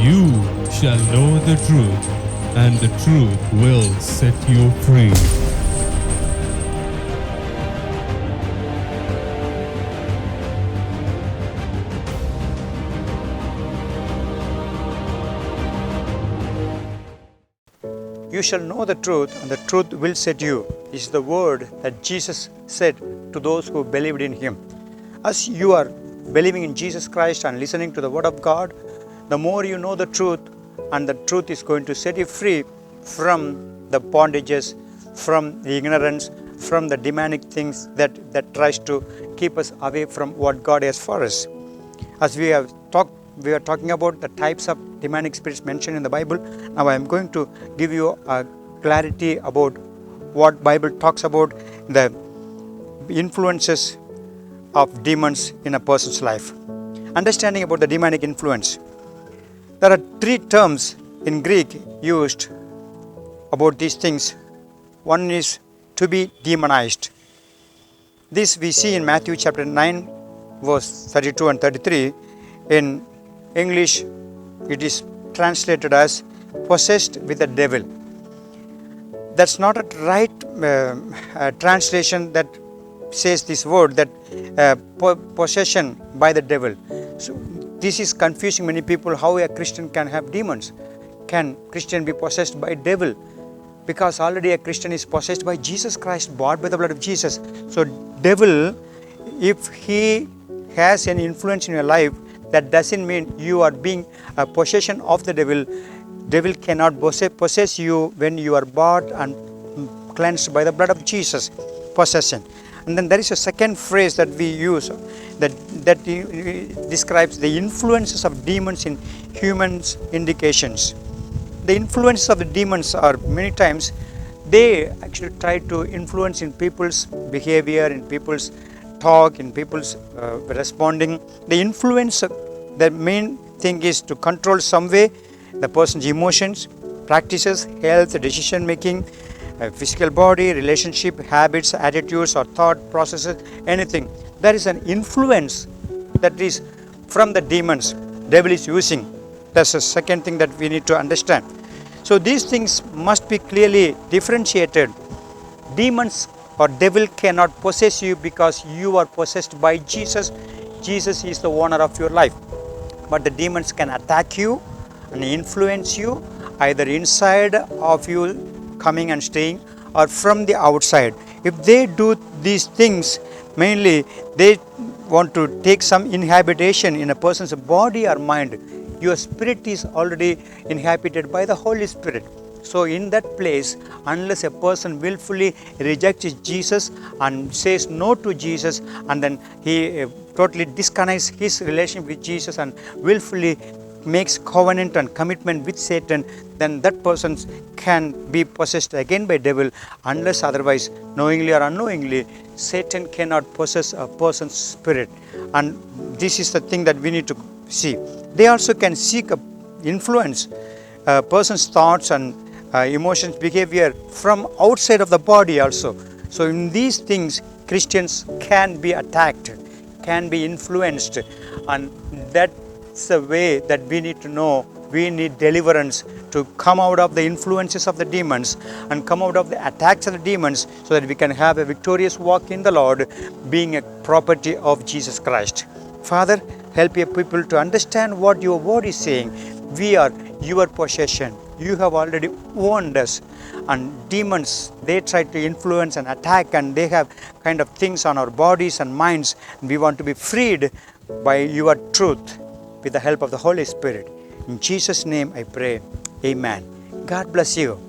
You shall know the truth, and the truth will set you free. You shall know the truth, and the truth will set you, is the word that Jesus said to those who believed in Him. As you are believing in Jesus Christ and listening to the Word of God, the more you know the truth, and the truth is going to set you free from the bondages, from the ignorance, from the demonic things that tries to keep us away from what God has for us. As we are talking about the types of demonic spirits mentioned in the Bible. Now I am going to give you a clarity about what Bible talks about the influences of demons in a person's life. Understanding about the demonic influence. There are three terms in Greek used about these things. One is to be demonized. This we see in Matthew chapter 9 verse 32 and 33. In English it is translated as possessed with the devil. That's not a right translation that says this word, that possession by the devil. So this is confusing many people, how a Christian can have demons. Can Christian be possessed by devil? Because already a Christian is possessed by Jesus Christ, bought by the blood of Jesus. So devil, if he has an influence in your life, that doesn't mean you are being a possession of the devil. Devil cannot possess you when you are bought and cleansed by the blood of Jesus. Possession. And then there is a second phrase that we use that describes the influences of demons in humans' indications. The influences of the demons are many times they actually try to influence in people's behavior, in people's talk, in people's responding. The influence, the main thing is to control some way the person's emotions, practices, health, decision making, physical body, relationship, habits, attitudes or thought processes, anything. There is an influence that is from the demons devil is using. That's the second thing that we need to understand. So these things must be clearly differentiated. Demons or devil cannot possess you because you are possessed by Jesus. Jesus is the owner of your life. But the demons can attack you and influence you either inside of you coming and staying or from the outside. If they do these things, mainly they want to take some inhabitation in a person's body or mind. Your spirit is already inhabited by the Holy Spirit. So in that place, unless a person willfully rejects Jesus and says no to Jesus, and then he totally disconnects his relationship with Jesus and willfully makes covenant and commitment with Satan, then that person can be possessed again by devil. Unless otherwise, knowingly or unknowingly, Satan cannot possess a person's spirit. And this is the thing that we need to see. They also can seek influence a person's thoughts and emotions, behavior from outside of the body also. So in these things, Christians can be attacked, can be influenced, and that's the way that we need to know. We need deliverance to come out of the influences of the demons and come out of the attacks of the demons so that we can have a victorious walk in the Lord, being a property of Jesus Christ. Father, help your people to understand what your word is saying. We are your possession. You have already owned us. And demons, they try to influence and attack, and they have kind of things on our bodies and minds. And we want to be freed by your truth with the help of the Holy Spirit. In Jesus' name I pray. Amen. God bless you.